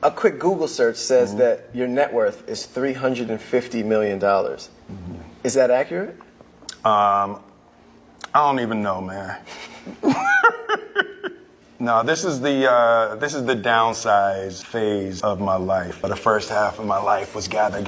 A quick Google search says that your net worth is $350 million. Is that accurate? I don't even know, man. No, this is the downsize phase of my life. The first half of my life was gather,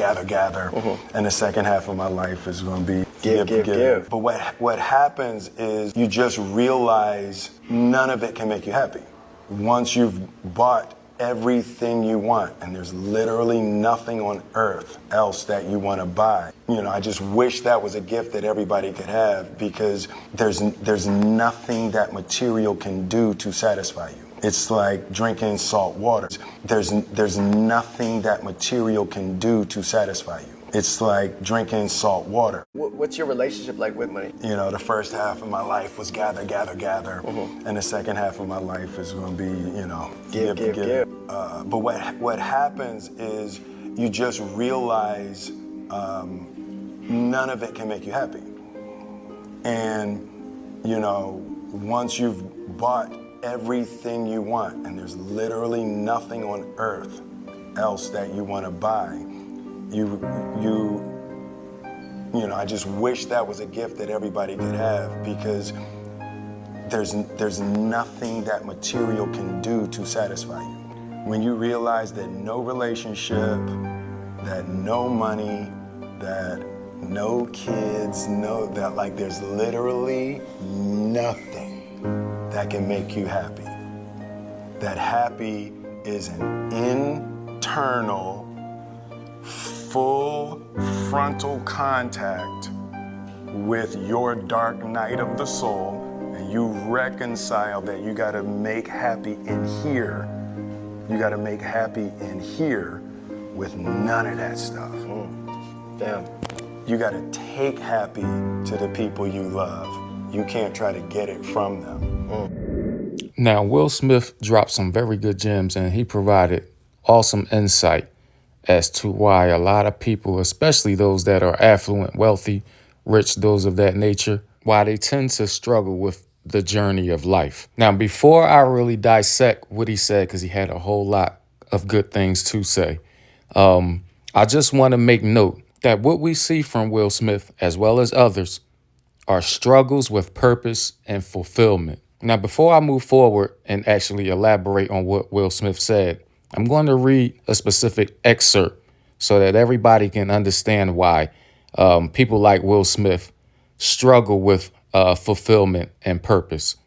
and the second half of my life is going to be give. But what happens is you just realize none of it can make you happy. Once you've bought everything you want, and there's literally nothing on earth else that you want to buy. You know, I just wish that was a gift that everybody could have, because there's nothing that material can do to satisfy you. It's like drinking salt water. There's nothing that material can do to satisfy you. It's like drinking salt water. What's your relationship like with money? You know, the first half of my life was gather, and the second half of my life is going to be, you know, give. But what happens is you just realize none of it can make you happy. And, you know, once you've bought everything you want, and there's literally nothing on earth else that you want to buy, you know, I just wish that was a gift that everybody could have, because there's nothing that material can do to satisfy you. When you realize that no relationship, that no money, that no kids, that like there's literally nothing that can make you happy. That happy is an internal, full frontal contact with your dark night of the soul, and you reconcile that you gotta make happy in here. You gotta make happy in here with none of that stuff. Damn. You gotta take happy to the people you love. You can't try to get it from them. Now, Will Smith dropped some very good gems, and he provided awesome insight as to why a lot of people, especially those that are affluent, wealthy, rich, those of that nature, why they tend to struggle with the journey of life. Now, before I really dissect what he said, because he had a whole lot of good things to say, I just want to make note that what we see from Will Smith, as well as others, are struggles with purpose and fulfillment. Now, before I move forward and actually elaborate on what Will Smith said, I'm going to read a specific excerpt so that everybody can understand why people like Will Smith struggle with fulfillment and purpose.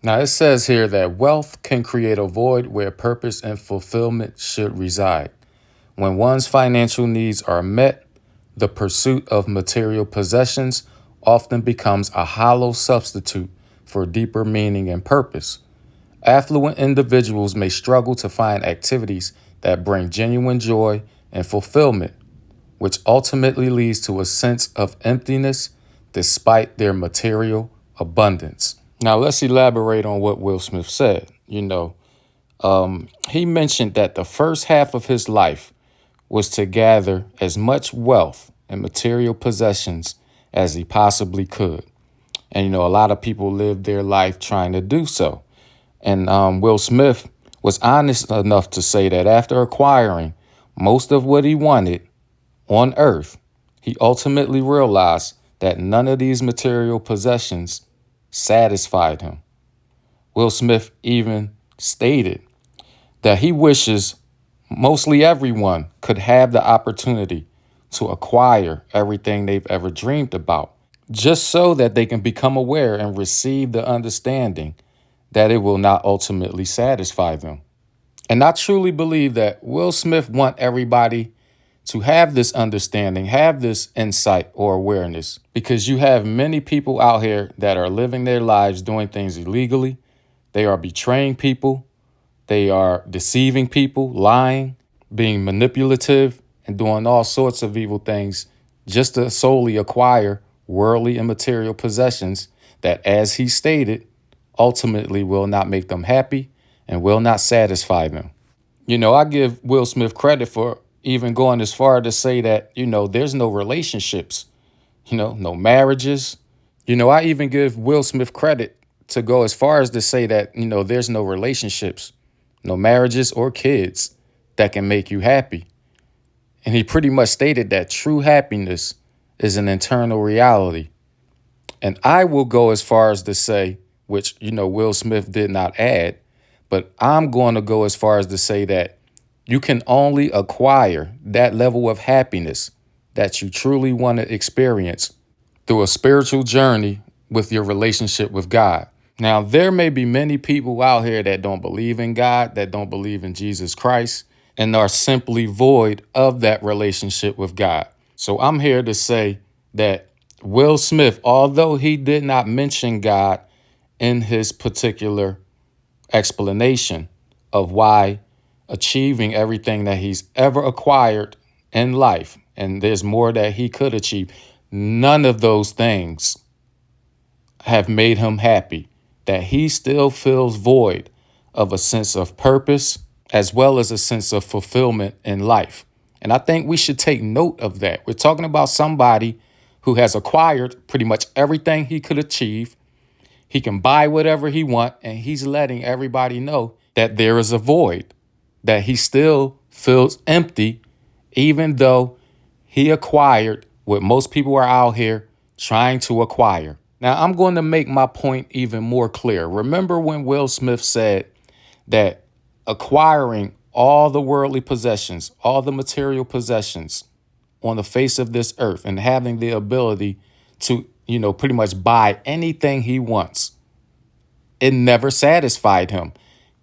Now, it says here that wealth can create a void where purpose and fulfillment should reside. When one's financial needs are met, the pursuit of material possessions often becomes a hollow substitute for deeper meaning and purpose. Affluent individuals may struggle to find activities that bring genuine joy and fulfillment, which ultimately leads to a sense of emptiness despite their material abundance. Now, let's elaborate on what Will Smith said. You know, he mentioned that the first half of his life was to gather as much wealth and material possessions as he possibly could. And, you know, a lot of people live their life trying to do so. And Will Smith was honest enough to say that after acquiring most of what he wanted on earth, he ultimately realized that none of these material possessions satisfied him. Will Smith even stated that he wishes mostly everyone could have the opportunity to acquire everything they've ever dreamed about, just so that they can become aware and receive the understanding that it will not ultimately satisfy them. And I truly believe that Will Smith wants everybody to have this understanding, have this insight or awareness, because you have many people out here that are living their lives doing things illegally. They are betraying people. They are deceiving people, lying, being manipulative, and doing all sorts of evil things just to solely acquire worldly and material possessions that, as he stated, ultimately will not make them happy and will not satisfy them. You know, I give Will Smith credit for even going as far to say that, you know, there's no relationships, you know, no marriages. You know, I even give Will Smith credit to go as far as to say that, you know, there's no relationships, no marriages or kids that can make you happy. And he pretty much stated that true happiness is an internal reality. And I will go as far as to say, which, Will Smith did not add, but I'm going to go as far as to say that you can only acquire that level of happiness that you truly want to experience through a spiritual journey with your relationship with God. Now, there may be many people out here that don't believe in God, that don't believe in Jesus Christ, and are simply void of that relationship with God. So I'm here to say that Will Smith, although he did not mention God in his particular explanation of why achieving everything that he's ever acquired in life, and there's more that he could achieve, none of those things have made him happy, that he still feels void of a sense of purpose as well as a sense of fulfillment in life. And I think we should take note of that. We're talking about somebody who has acquired pretty much everything he could achieve. He can buy whatever he wants, and he's letting everybody know that there is a void, that he still feels empty, even though he acquired what most people are out here trying to acquire. Now, I'm going to make my point even more clear. Remember when Will Smith said that acquiring all the worldly possessions, all the material possessions on the face of this earth and having the ability to, pretty much buy anything he wants, it never satisfied him.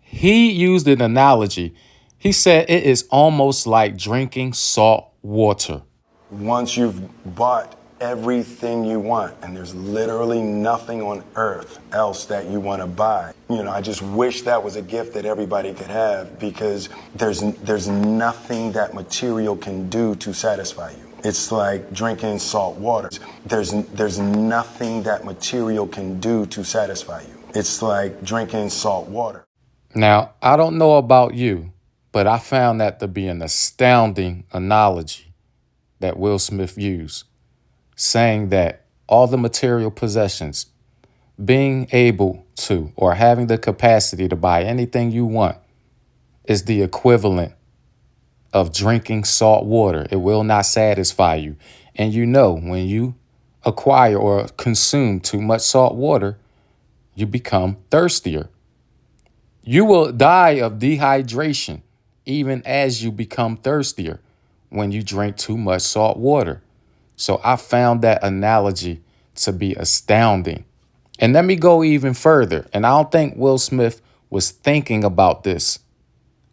He used an analogy. He said it is almost like drinking salt water. Once you've bought everything you want, and there's literally nothing on earth else that you want to buy. I just wish that was a gift that everybody could have, because there's nothing that material can do to satisfy you. It's like drinking salt water. There's nothing that material can do to satisfy you. It's like drinking salt water. Now, I don't know about you, but I found that to be an astounding analogy that Will Smith used, saying that all the material possessions, being able to or having the capacity to buy anything you want, is the equivalent of drinking salt water. It will not satisfy you. And when you acquire or consume too much salt water, you become thirstier. You will die of dehydration even as you become thirstier when you drink too much salt water. So I found that analogy to be astounding. And let me go even further. And I don't think Will Smith was thinking about this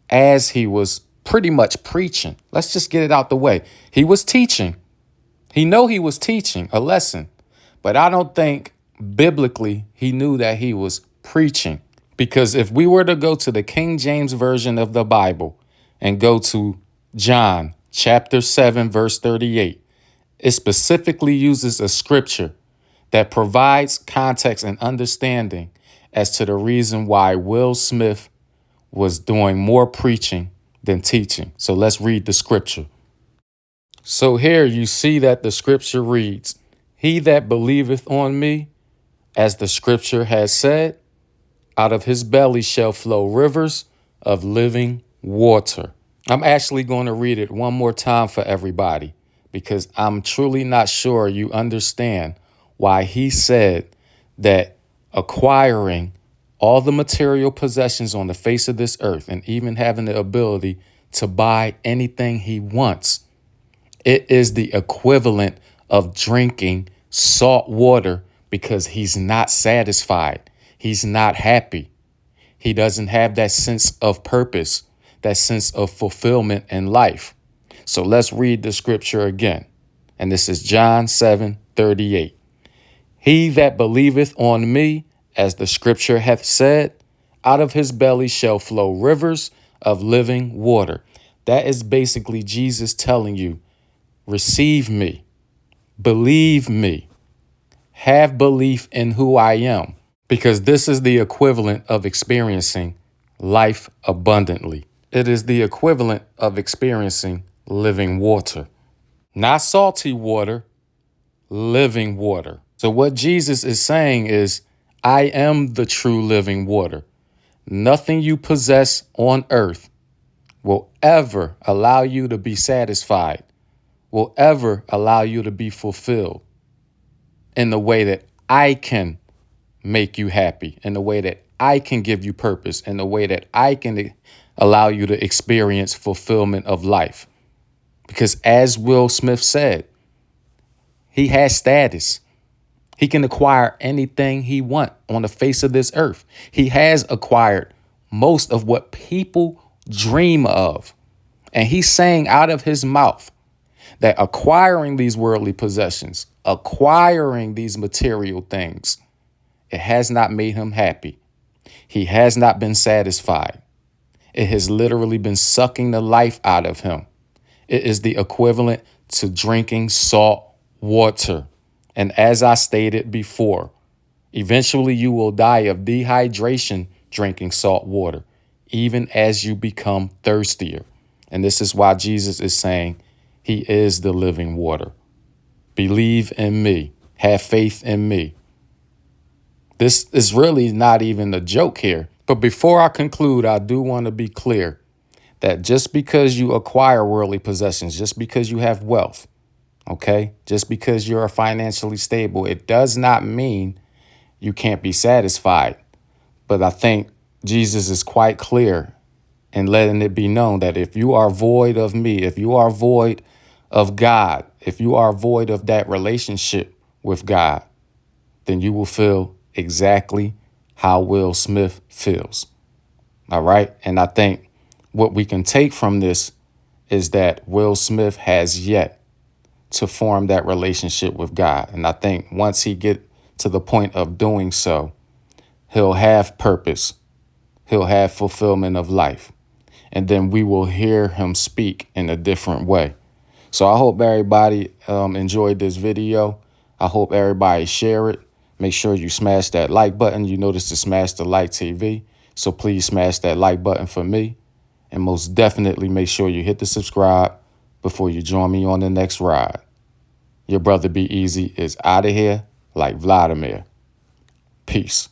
as he was pretty much preaching. Let's just get it out the way. He was teaching. He was teaching a lesson, but I don't think biblically he knew that he was preaching. Because if we were to go to the King James Version of the Bible and go to John chapter 7, verse 38, it specifically uses a scripture that provides context and understanding as to the reason why Will Smith was doing more preaching than teaching. So let's read the scripture. So here you see that the scripture reads, "He that believeth on me, as the scripture has said, out of his belly shall flow rivers of living water." I'm actually going to read it one more time for everybody, because I'm truly not sure you understand why he said that acquiring all the material possessions on the face of this earth and even having the ability to buy anything he wants, it is the equivalent of drinking salt water, because he's not satisfied. He's not happy. He doesn't have that sense of purpose, that sense of fulfillment in life. So let's read the scripture again. And this is John 7:38. "He that believeth on me, as the scripture hath said, out of his belly shall flow rivers of living water." That is basically Jesus telling you, receive me, believe me, have belief in who I am, because this is the equivalent of experiencing life abundantly. It is the equivalent of experiencing living water, not salty water, living water. So what Jesus is saying is, I am the true living water. Nothing you possess on earth will ever allow you to be satisfied, will ever allow you to be fulfilled in the way that I can make you happy, in the way that I can give you purpose, in the way that I can allow you to experience fulfillment of life. Because as Will Smith said, he has status. He can acquire anything he wants on the face of this earth. He has acquired most of what people dream of. And he's saying out of his mouth that acquiring these worldly possessions, acquiring these material things, it has not made him happy. He has not been satisfied. It has literally been sucking the life out of him. It is the equivalent to drinking salt water. And as I stated before, eventually you will die of dehydration drinking salt water, even as you become thirstier. And this is why Jesus is saying he is the living water. Believe in me. Have faith in me. This is really not even a joke here. But before I conclude, I do want to be clear that just because you acquire worldly possessions, just because you have wealth, okay, just because you're financially stable, it does not mean you can't be satisfied. But I think Jesus is quite clear in letting it be known that if you are void of me, if you are void of God, if you are void of that relationship with God, then you will feel exactly how Will Smith feels. All right. And I think what we can take from this is that Will Smith has yet to form that relationship with God. And I think once he get to the point of doing so, he'll have purpose. He'll have fulfillment of life. And then we will hear him speak in a different way. So I hope everybody enjoyed this video. I hope everybody share it. Make sure you smash that like button. You notice to SmashDaLikeTV. So please smash that like button for me. And most definitely make sure you hit the subscribe before you join me on the next ride. Your brother Be Easy is out of here like Vladimir. Peace.